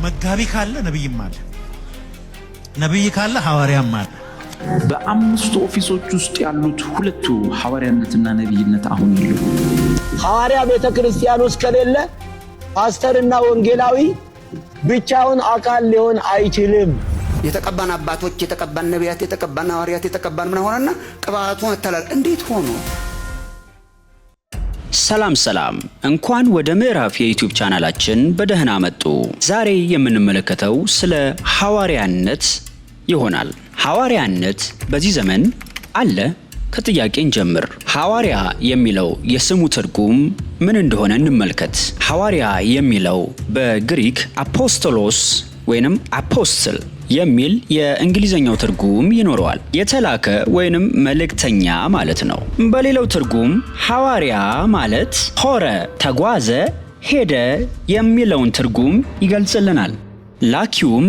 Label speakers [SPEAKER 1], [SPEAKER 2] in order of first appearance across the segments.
[SPEAKER 1] መጋቢ ካለ ነብይም አለ፣ ነብይ ካለ ሐዋርያም አለ።
[SPEAKER 2] በአምስቱ ኦፊሶች ውስጥ ያሉት ሁለቱ ሐዋርያነትና ነብይነት አሁን ይሉ
[SPEAKER 3] ሐዋርያ ቤተክርስቲያን ውስጥ ከሌለ ፓስተርና ወንጌላዊ ብቻውን አካል ሊሆን አይችልም።
[SPEAKER 4] የተቀባን አባቶች፣ የተቀባን ነቢያት፣ የተቀባን ሐዋርያት፣ የተቀባን ምን ሆነና ቅባቱ ተላል እንዴት ሆኖ?
[SPEAKER 5] ሰላም እንኳን ወደ ምዕራፍ የዩቲዩብ ቻናላችን በደህና መጡ። ዛሬ የምንመለከተው ስለ ሐዋርያነት ይሆናል። ሐዋርያነት በዚህ ዘመን አለ? ከጥያቄን ጀምር። ሐዋርያ የሚለው የስሙ ትርጉም ምን እንደሆነ እንመልከት። ሐዋርያ የሚለው በግሪክ አፖስቶሎስ ወይንም አፖስትል የሚል የእንግሊዘኛው ትርጉም ይኖረዋል። የተላከ ወይንም መልእክተኛ ማለት ነው። በሌላው ትርጉም ሐዋርያ ማለት ሆረ፣ ተጓዘ፣ ሄደ የሚለውን ትርጉም ይገልጽልናል። ላኪውም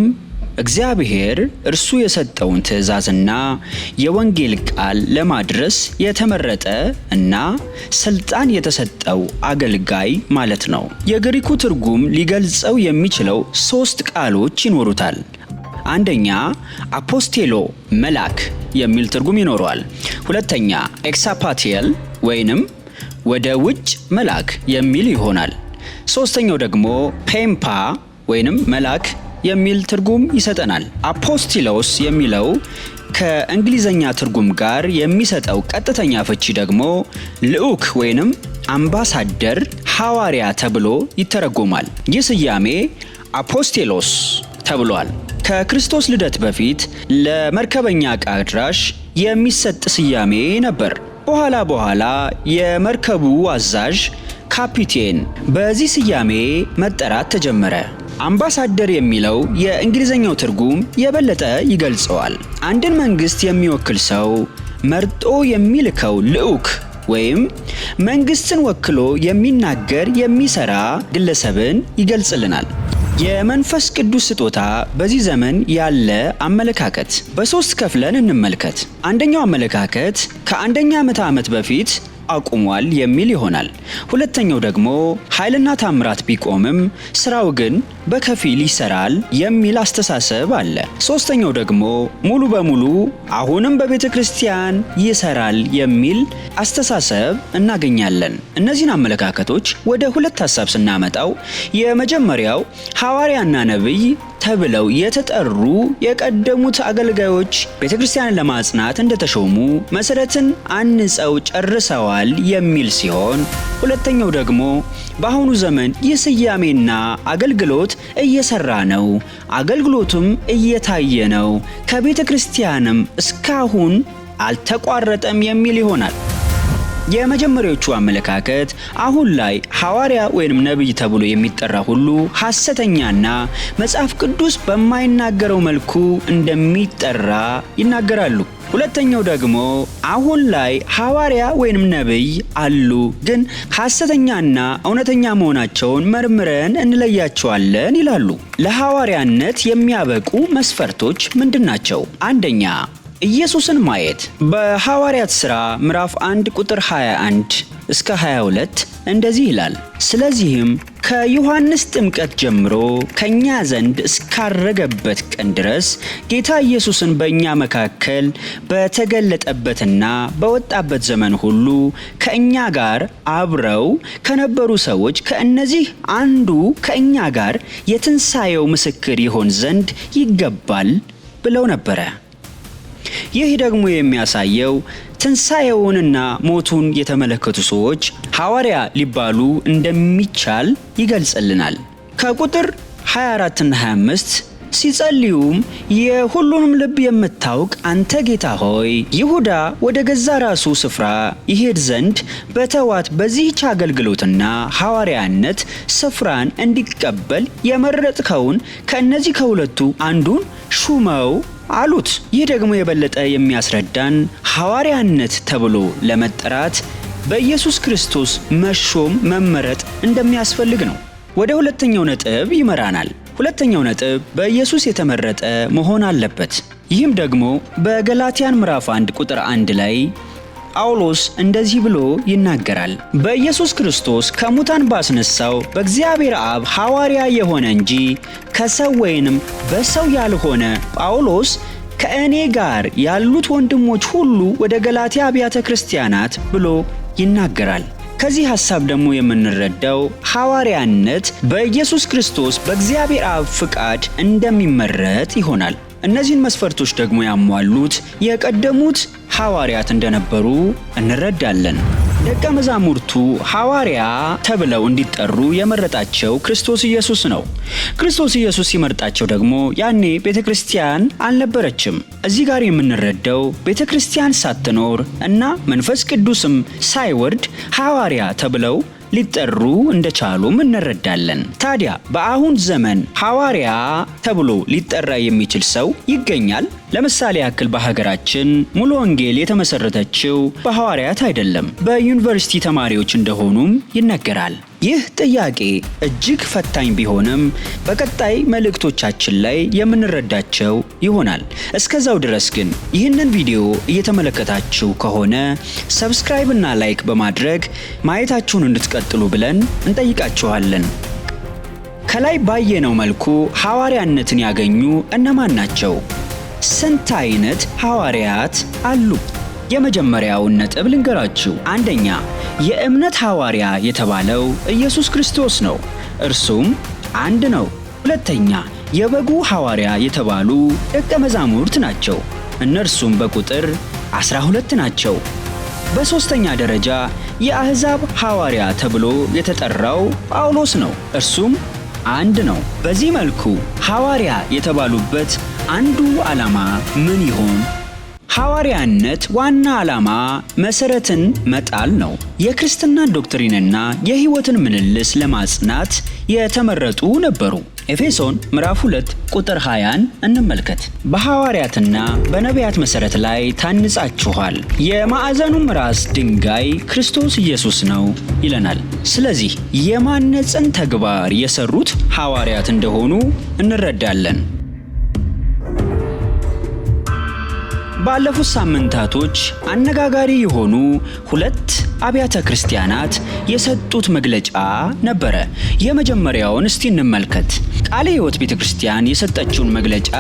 [SPEAKER 5] እግዚአብሔር እርሱ የሰጠውን ትእዛዝና የወንጌል ቃል ለማድረስ የተመረጠ እና ስልጣን የተሰጠው አገልጋይ ማለት ነው። የግሪኩ ትርጉም ሊገልጸው የሚችለው 3 ቃሎች ይኖሩታል። አንደኛ አፖስቴሎ መልአክ የሚል ትርጉም ይኖረዋል። ሁለተኛ ኤክሳፓቲየል ወይንም ወደ ውጭ መልአክ የሚል ይሆናል። ሶስተኛው ደግሞ ፔምፓ ወይንም መልአክ የሚል ትርጉም ይሰጠናል። አፖስቲሎስ የሚለው ከእንግሊዘኛ ትርጉም ጋር የሚሰጠው ቀጥተኛ ፍቺ ደግሞ ልዑክ ወይንም አምባሳደር፣ ሐዋርያ ተብሎ ይተረጎማል። ይህ ስያሜ አፖስቴሎስ ተብሏል። ከክርስቶስ ልደት በፊት ለመርከበኛ ዕቃ አድራሽ የሚሰጥ ስያሜ ነበር። በኋላ የመርከቡ አዛዥ ካፒቴን በዚህ ስያሜ መጠራት ተጀመረ። አምባሳደር የሚለው የእንግሊዘኛው ትርጉም የበለጠ ይገልጸዋል። አንድን መንግስት የሚወክል ሰው መርጦ የሚልከው ልዑክ ወይም መንግስትን ወክሎ የሚናገር የሚሰራ ግለሰብን ይገልጽልናል። የመንፈስ ቅዱስ ስጦታ በዚህ ዘመን ያለ አመለካከት በ3 ከፍለን እንመልከት። አንደኛው አመለካከት ከአንደኛ ምዕተ ዓመት በፊት አቁሟል የሚል ይሆናል። ሁለተኛው ደግሞ ኃይልና ታምራት ቢቆምም ስራው ግን በከፊል ይሰራል የሚል አስተሳሰብ አለ። ሶስተኛው ደግሞ ሙሉ በሙሉ አሁንም በቤተክርስቲያን ይሰራል የሚል አስተሳሰብ እናገኛለን። እነዚህን አመለካከቶች ወደ 2 ሐሳብ ስናመጣው የመጀመሪያው ሐዋርያና ነብይ ተብለው የተጠሩ የቀደሙት አገልጋዮች ቤተክርስቲያንን ለማጽናት እንደተሾሙ መሰረትን አንጸው ጨርሰዋል የሚል ሲሆን፣ ሁለተኛው ደግሞ በአሁኑ ዘመን ይህ ስያሜና አገልግሎት እየሰራ ነው፣ አገልግሎቱም እየታየ ነው፣ ከቤተክርስቲያንም እስካሁን አልተቋረጠም የሚል ይሆናል። የመጀመሪያዎቹ አመለካከት አሁን ላይ ሐዋርያ ወይንም ነብይ ተብሎ የሚጠራ ሁሉ ሐሰተኛና መጽሐፍ ቅዱስ በማይናገረው መልኩ እንደሚጠራ ይናገራሉ። ሁለተኛው ደግሞ አሁን ላይ ሐዋርያ ወይንም ነብይ አሉ፣ ግን ሐሰተኛና እውነተኛ መሆናቸውን መርምረን እንለያቸዋለን ይላሉ። ለሐዋርያነት የሚያበቁ መስፈርቶች ምንድናቸው? አንደኛ ኢየሱስን ማየት። በሐዋርያት ሥራ ምዕራፍ 1 ቁጥር 21 እስከ 22 እንደዚህ ይላል። ስለዚህም ከዮሐንስ ጥምቀት ጀምሮ ከኛ ዘንድ እስካረገበት ቀን ድረስ ጌታ ኢየሱስን በእኛ መካከል በተገለጠበትና በወጣበት ዘመን ሁሉ ከእኛ ጋር አብረው ከነበሩ ሰዎች ከእነዚህ አንዱ ከእኛ ጋር የትንሣኤው ምስክር ይሆን ዘንድ ይገባል ብለው ነበረ። ይህ ደግሞ የሚያሳየው ትንሣኤውንና ሞቱን የተመለከቱ ሰዎች ሐዋርያ ሊባሉ እንደሚቻል ይገልጽልናል። ከቁጥር 24 እና 25 ሲጸልዩም የሁሉንም ልብ የምታውቅ አንተ ጌታ ሆይ ይሁዳ ወደ ገዛ ራሱ ስፍራ ይሄድ ዘንድ በተዋት በዚህች አገልግሎትና ሐዋርያነት ስፍራን እንዲቀበል የመረጥከውን ከእነዚህ ከሁለቱ አንዱን ሹመው አሉት። ይህ ደግሞ የበለጠ የሚያስረዳን ሐዋርያነት ተብሎ ለመጠራት በኢየሱስ ክርስቶስ መሾም መመረጥ እንደሚያስፈልግ ነው። ወደ ሁለተኛው ነጥብ ይመራናል። ሁለተኛው ነጥብ በኢየሱስ የተመረጠ መሆን አለበት። ይህም ደግሞ በገላትያን ምዕራፍ 1 ቁጥር 1 ላይ ጳውሎስ እንደዚህ ብሎ ይናገራል። በኢየሱስ ክርስቶስ ከሙታን ባስነሳው በእግዚአብሔር አብ ሐዋርያ የሆነ እንጂ ከሰው ወይንም በሰው ያልሆነ ጳውሎስ ከእኔ ጋር ያሉት ወንድሞች ሁሉ ወደ ገላትያ አብያተ ክርስቲያናት ብሎ ይናገራል። ከዚህ ሐሳብ ደግሞ የምንረዳው ሐዋርያነት በኢየሱስ ክርስቶስ በእግዚአብሔር አብ ፍቃድ እንደሚመረጥ ይሆናል። እነዚህን መስፈርቶች ደግሞ ያሟሉት የቀደሙት ሐዋርያት እንደነበሩ እንረዳለን። ደቀ መዛሙርቱ ሐዋርያ ተብለው እንዲጠሩ የመረጣቸው ክርስቶስ ኢየሱስ ነው። ክርስቶስ ኢየሱስ ሲመርጣቸው ደግሞ ያኔ ቤተክርስቲያን አልነበረችም። እዚህ ጋር የምንረዳው ቤተክርስቲያን ሳትኖር እና መንፈስ ቅዱስም ሳይወርድ ሐዋርያ ተብለው ሊጠሩ እንደቻሉም እንረዳለን። ታዲያ በአሁን ዘመን ሐዋርያ ተብሎ ሊጠራ የሚችል ሰው ይገኛል? ለምሳሌ ያክል በሀገራችን ሙሉ ወንጌል የተመሰረተችው በሐዋርያት አይደለም፣ በዩኒቨርሲቲ ተማሪዎች እንደሆኑም ይነገራል። ይህ ጥያቄ እጅግ ፈታኝ ቢሆንም በቀጣይ መልእክቶቻችን ላይ የምንረዳቸው ይሆናል። እስከዛው ድረስ ግን ይህንን ቪዲዮ እየተመለከታችሁ ከሆነ ሰብስክራይብ እና ላይክ በማድረግ ማየታችሁን እንድትቀጥሉ ብለን እንጠይቃችኋለን። ከላይ ባየነው መልኩ ሐዋርያነትን ያገኙ እነማን ናቸው? ስንት አይነት ሐዋርያት አሉ? የመጀመሪያውን ነጥብ ልንገራችሁ። አንደኛ፣ የእምነት ሐዋርያ የተባለው ኢየሱስ ክርስቶስ ነው። እርሱም አንድ ነው። ሁለተኛ፣ የበጉ ሐዋርያ የተባሉ ደቀ መዛሙርት ናቸው። እነርሱም በቁጥር 12 ናቸው። በሶስተኛ ደረጃ የአሕዛብ ሐዋርያ ተብሎ የተጠራው ጳውሎስ ነው። እርሱም አንድ ነው። በዚህ መልኩ ሐዋርያ የተባሉበት አንዱ ዓላማ ምን ይሆን? ሐዋርያነት ዋና ዓላማ መሰረትን መጣል ነው። የክርስትናን ዶክትሪንና የሕይወትን ምልልስ ለማጽናት የተመረጡ ነበሩ። ኤፌሶን ምዕራፍ 2 ቁጥር 20ን እንመልከት። በሐዋርያትና በነቢያት መሰረት ላይ ታንጻችኋል፣ የማዕዘኑም ራስ ድንጋይ ክርስቶስ ኢየሱስ ነው ይለናል። ስለዚህ የማነጽን ተግባር የሰሩት ሐዋርያት እንደሆኑ እንረዳለን። ባለፉት ሳምንታቶች አነጋጋሪ የሆኑ ሁለት አብያተ ክርስቲያናት የሰጡት መግለጫ ነበረ። የመጀመሪያውን እስቲ እንመልከት። ቃለ ሕይወት ቤተክርስቲያን የሰጠችውን መግለጫ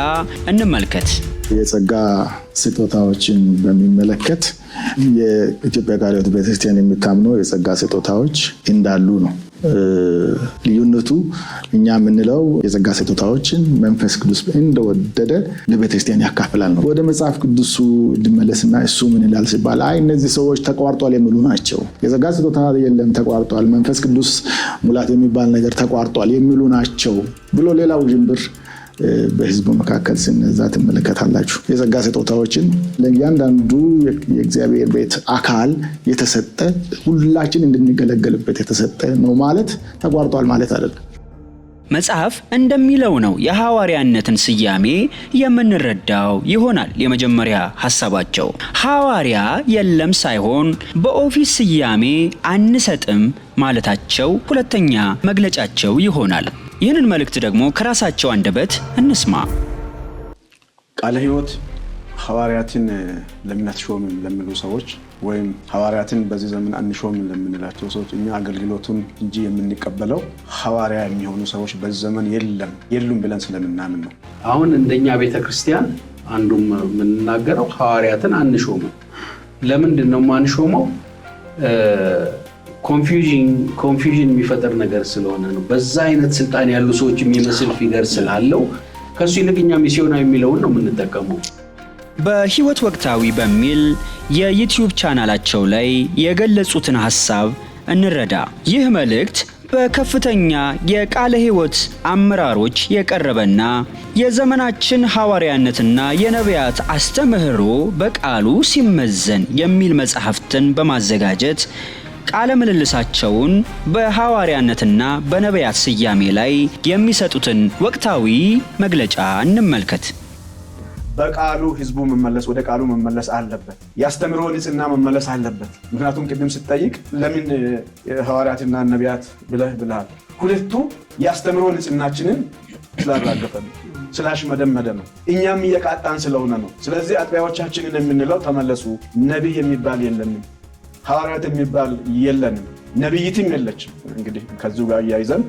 [SPEAKER 5] እንመልከት።
[SPEAKER 6] የጸጋ ስጦታዎችን በሚመለከት የኢትዮጵያ ቃለ ሕይወት ቤተክርስቲያን የምታምነው የጸጋ ስጦታዎች እንዳሉ ነው። ልዩነቱ እኛ የምንለው የጸጋ ስጦታዎችን መንፈስ ቅዱስ እንደወደደ ለቤተክርስቲያን ያካፍላል ነው። ወደ መጽሐፍ ቅዱሱ እንድመለስና እሱ ምን ይላል ሲባል እነዚህ ሰዎች ተቋርጧል የሚሉ ናቸው። የጸጋ ስጦታ የለም ተቋርጧል፣ መንፈስ ቅዱስ ሙላት የሚባል ነገር ተቋርጧል የሚሉ ናቸው ብሎ ሌላው ጅምብር በህዝቡ መካከል ሲነዛ ትመለከታላችሁ። የጸጋ ስጦታዎችን ለእያንዳንዱ የእግዚአብሔር ቤት አካል የተሰጠ ሁላችን እንድንገለገልበት የተሰጠ ነው ማለት ተቋርጧል ማለት አይደለም።
[SPEAKER 5] መጽሐፍ እንደሚለው ነው የሐዋርያነትን ስያሜ የምንረዳው ይሆናል። የመጀመሪያ ሐሳባቸው ሐዋርያ የለም ሳይሆን በኦፊስ ስያሜ አንሰጥም ማለታቸው ሁለተኛ መግለጫቸው ይሆናል። ይህንን መልእክት ደግሞ ከራሳቸው አንደበት እንስማ።
[SPEAKER 7] ቃለ ሕይወት ሐዋርያትን ለምን አትሾምም ለሚሉ ሰዎች ወይም ሐዋርያትን በዚህ ዘመን አንሾምም ለምንላቸው ሰዎች እኛ አገልግሎቱን እንጂ የምንቀበለው ሐዋርያ የሚሆኑ ሰዎች በዚህ ዘመን የሉም ብለን ስለምናምን ነው።
[SPEAKER 8] አሁን እንደኛ ቤተክርስቲያን አንዱም የምንናገረው ሐዋርያትን አንሾምም። ለምንድን ነው ማንሾመው? ኮንፊውዥን የሚፈጠር ነገር ስለሆነ ነው። በዛ አይነት ስልጣን ያሉ ሰዎች የሚመስል ፊገር ስላለው ከሱ ይልቅ እኛ ሚስዮናዊ የሚለውን ነው የምንጠቀመው።
[SPEAKER 5] በሕይወት ወቅታዊ በሚል የዩቲዩብ ቻናላቸው ላይ የገለጹትን ሐሳብ እንረዳ። ይህ መልእክት በከፍተኛ የቃለ ሕይወት አመራሮች የቀረበና የዘመናችን ሐዋርያነትና የነቢያት አስተምህሮ በቃሉ ሲመዘን የሚል መጽሐፍትን በማዘጋጀት ቃለ ምልልሳቸውን በሐዋርያነትና በነቢያት ስያሜ ላይ የሚሰጡትን ወቅታዊ መግለጫ እንመልከት።
[SPEAKER 7] በቃሉ ህዝቡ ወደ ቃሉ መመለስ አለበት። ያስተምሮ ንጽህና መመለስ አለበት። ምክንያቱም ቅድም ስትጠይቅ ለምን ሐዋርያትና ነቢያት ብለሃል። ሁለቱ ያስተምሮ ንጽህናችንን ስላራገፈ ነው፣ ስላሽመደመደ ነው፣ እኛም እየቃጣን ስለሆነ ነው። ስለዚህ አጥቢያዎቻችንን የምንለው ተመለሱ፣ ነቢይ የሚባል የለንም፣ ሐዋርያት የሚባል የለንም፣ ነቢይትም የለችም። እንግዲህ ከዚሁ ጋር እያይዘን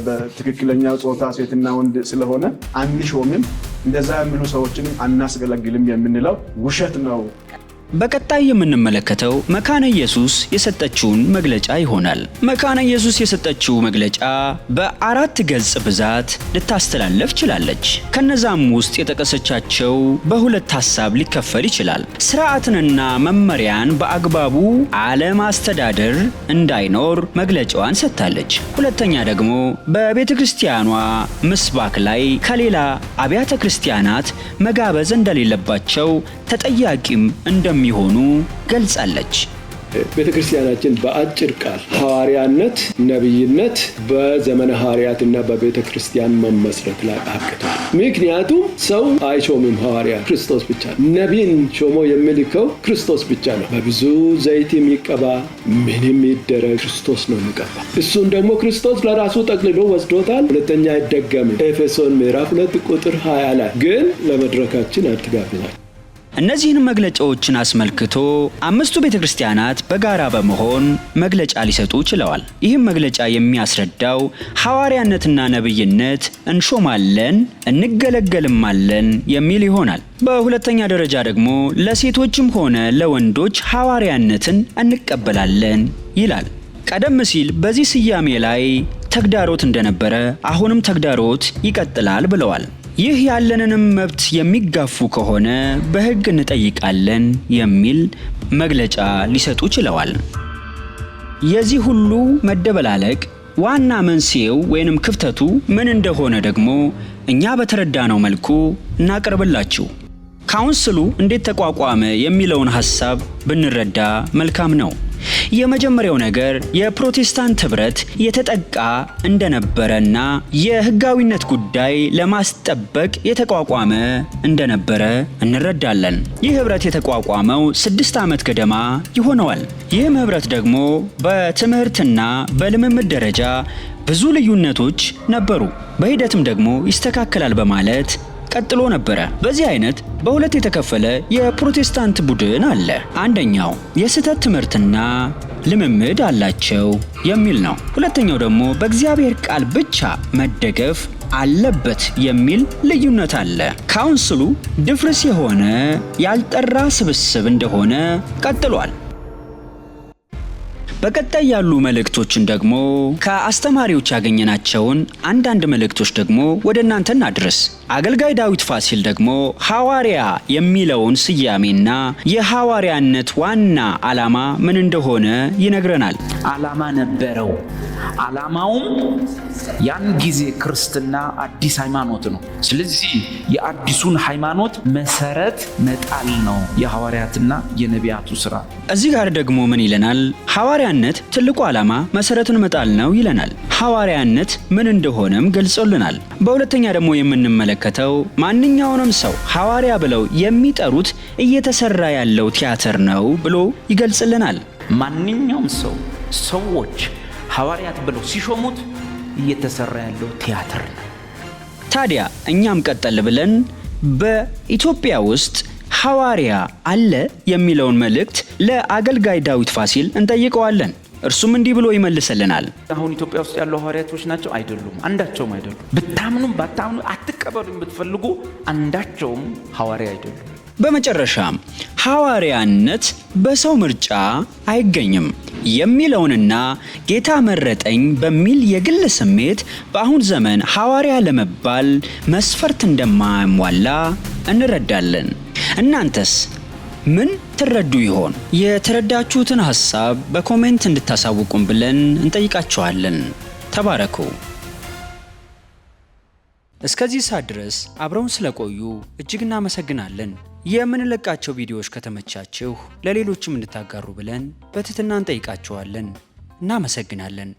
[SPEAKER 7] በትክክለኛው ጾታ ሴትና ወንድ ስለሆነ አንሾምም፣ እንደዛ የሚሉ ሰዎችንም አናስገለግልም የምንለው ውሸት ነው።
[SPEAKER 5] በቀጣይ የምንመለከተው መካነ ኢየሱስ የሰጠችውን መግለጫ ይሆናል። መካነ ኢየሱስ የሰጠችው መግለጫ በ4 ገጽ ብዛት ልታስተላለፍ ችላለች። ከነዛም ውስጥ የጠቀሰቻቸው በሁለት ሐሳብ ሊከፈል ይችላል። ስርዓትንና መመሪያን በአግባቡ አለማስተዳደር እንዳይኖር መግለጫዋን ሰጥታለች። ሁለተኛ ደግሞ በቤተ ክርስቲያኗ ምስባክ ላይ ከሌላ አብያተ ክርስቲያናት መጋበዝ እንደሌለባቸው ተጠያቂም እንደሚሆኑ ገልጻለች።
[SPEAKER 9] ቤተክርስቲያናችን በአጭር ቃል ሐዋርያነት፣ ነብይነት በዘመነ ሐዋርያትና በቤተክርስቲያን መመስረት ላይ አቅቷል። ምክንያቱም ሰው አይሾምም ሐዋርያ ክርስቶስ ብቻ ነው። ነቢይን ሾሞ የሚልከው ክርስቶስ ብቻ ነው። በብዙ ዘይት የሚቀባ ምንም ይደረግ ክርስቶስ ነው የሚቀባ። እሱን ደግሞ ክርስቶስ ለራሱ ጠቅልሎ ወስዶታል። ሁለተኛ አይደገምም። ኤፌሶን ምዕራፍ 2 ቁጥር 20 ላይ ግን ለመድረካችን አትጋብዛል።
[SPEAKER 5] እነዚህን መግለጫዎችን አስመልክቶ 5ቱ ቤተክርስቲያናት በጋራ በመሆን መግለጫ ሊሰጡ ችለዋል። ይህም መግለጫ የሚያስረዳው ሐዋርያነትና ነብይነት እንሾማለን እንገለገልማለን የሚል ይሆናል። በሁለተኛ ደረጃ ደግሞ ለሴቶችም ሆነ ለወንዶች ሐዋርያነትን እንቀበላለን ይላል። ቀደም ሲል በዚህ ስያሜ ላይ ተግዳሮት እንደነበረ አሁንም ተግዳሮት ይቀጥላል ብለዋል። ይህ ያለንንም መብት የሚጋፉ ከሆነ በሕግ እንጠይቃለን የሚል መግለጫ ሊሰጡ ችለዋል። የዚህ ሁሉ መደበላለቅ ዋና መንስኤው ወይንም ክፍተቱ ምን እንደሆነ ደግሞ እኛ በተረዳነው መልኩ እናቀርብላችሁ። ካውንስሉ እንዴት ተቋቋመ የሚለውን ሐሳብ ብንረዳ መልካም ነው። የመጀመሪያው ነገር የፕሮቴስታንት ህብረት የተጠቃ እንደነበረና የህጋዊነት ጉዳይ ለማስጠበቅ የተቋቋመ እንደነበረ እንረዳለን። ይህ ህብረት የተቋቋመው 6 ዓመት ገደማ ይሆነዋል። ይህም ህብረት ደግሞ በትምህርትና በልምምድ ደረጃ ብዙ ልዩነቶች ነበሩ፣ በሂደትም ደግሞ ይስተካከላል በማለት ቀጥሎ ነበረ። በዚህ አይነት በሁለት የተከፈለ የፕሮቴስታንት ቡድን አለ። አንደኛው የስህተት ትምህርትና ልምምድ አላቸው የሚል ነው። ሁለተኛው ደግሞ በእግዚአብሔር ቃል ብቻ መደገፍ አለበት የሚል ልዩነት አለ። ካውንስሉ ድፍርስ የሆነ ያልጠራ ስብስብ እንደሆነ ቀጥሏል። በቀጣይ ያሉ መልእክቶችን ደግሞ ከአስተማሪዎች ያገኘናቸውን አንዳንድ መልእክቶች ደግሞ ወደ እናንተ እናድርስ። አገልጋይ ዳዊት ፋሲል ደግሞ ሐዋርያ የሚለውን ስያሜና የሐዋርያነት ዋና ዓላማ ምን እንደሆነ ይነግረናል።
[SPEAKER 2] ዓላማ ነበረው። ዓላማውም ያን ጊዜ ክርስትና አዲስ ሃይማኖት ነው። ስለዚህ የአዲሱን ሃይማኖት መሰረት መጣል ነው የሐዋርያትና የነቢያቱ ስራ።
[SPEAKER 5] እዚህ ጋር ደግሞ ምን ይለናል? ሐዋርያነት ትልቁ ዓላማ መሰረትን መጣል ነው ይለናል። ሐዋርያነት ምን እንደሆነም ገልጾልናል። በሁለተኛ ደግሞ የምንመለከተው ማንኛውንም ሰው ሐዋርያ ብለው የሚጠሩት እየተሰራ ያለው ቲያትር ነው ብሎ ይገልጽልናል።
[SPEAKER 2] ማንኛውም ሰዎች ሐዋርያት ብለው ሲሾሙት እየተሰራ ያለው ቲያትር ነው።
[SPEAKER 5] ታዲያ እኛም ቀጠል ብለን በኢትዮጵያ ውስጥ ሐዋርያ አለ የሚለውን መልእክት ለአገልጋይ ዳዊት ፋሲል እንጠይቀዋለን። እርሱም እንዲህ ብሎ ይመልሰልናል።
[SPEAKER 2] አሁን ኢትዮጵያ ውስጥ ያለው ሐዋርያቶች ናቸው? አይደሉም። አንዳቸውም አይደሉም። ብታምኑም ባታምኑ አትቀበሉም ብትፈልጉ አንዳቸውም ሐዋርያ አይደሉም።
[SPEAKER 5] በመጨረሻም ሐዋርያነት በሰው ምርጫ አይገኝም የሚለውንና ጌታ መረጠኝ በሚል የግል ስሜት በአሁን ዘመን ሐዋርያ ለመባል መስፈርት እንደማያሟላ እንረዳለን። እናንተስ ምን ትረዱ ይሆን? የተረዳችሁትን ሐሳብ በኮሜንት እንድታሳውቁን ብለን እንጠይቃችኋለን። ተባረኩ። እስከዚህ ሰዓት ድረስ አብረውን ስለቆዩ እጅግ እናመሰግናለን። የምንለቃቸው ቪዲዮዎች ከተመቻችሁ ለሌሎችም እንድታጋሩ ብለን በትህትና እንጠይቃችኋለን። እናመሰግናለን።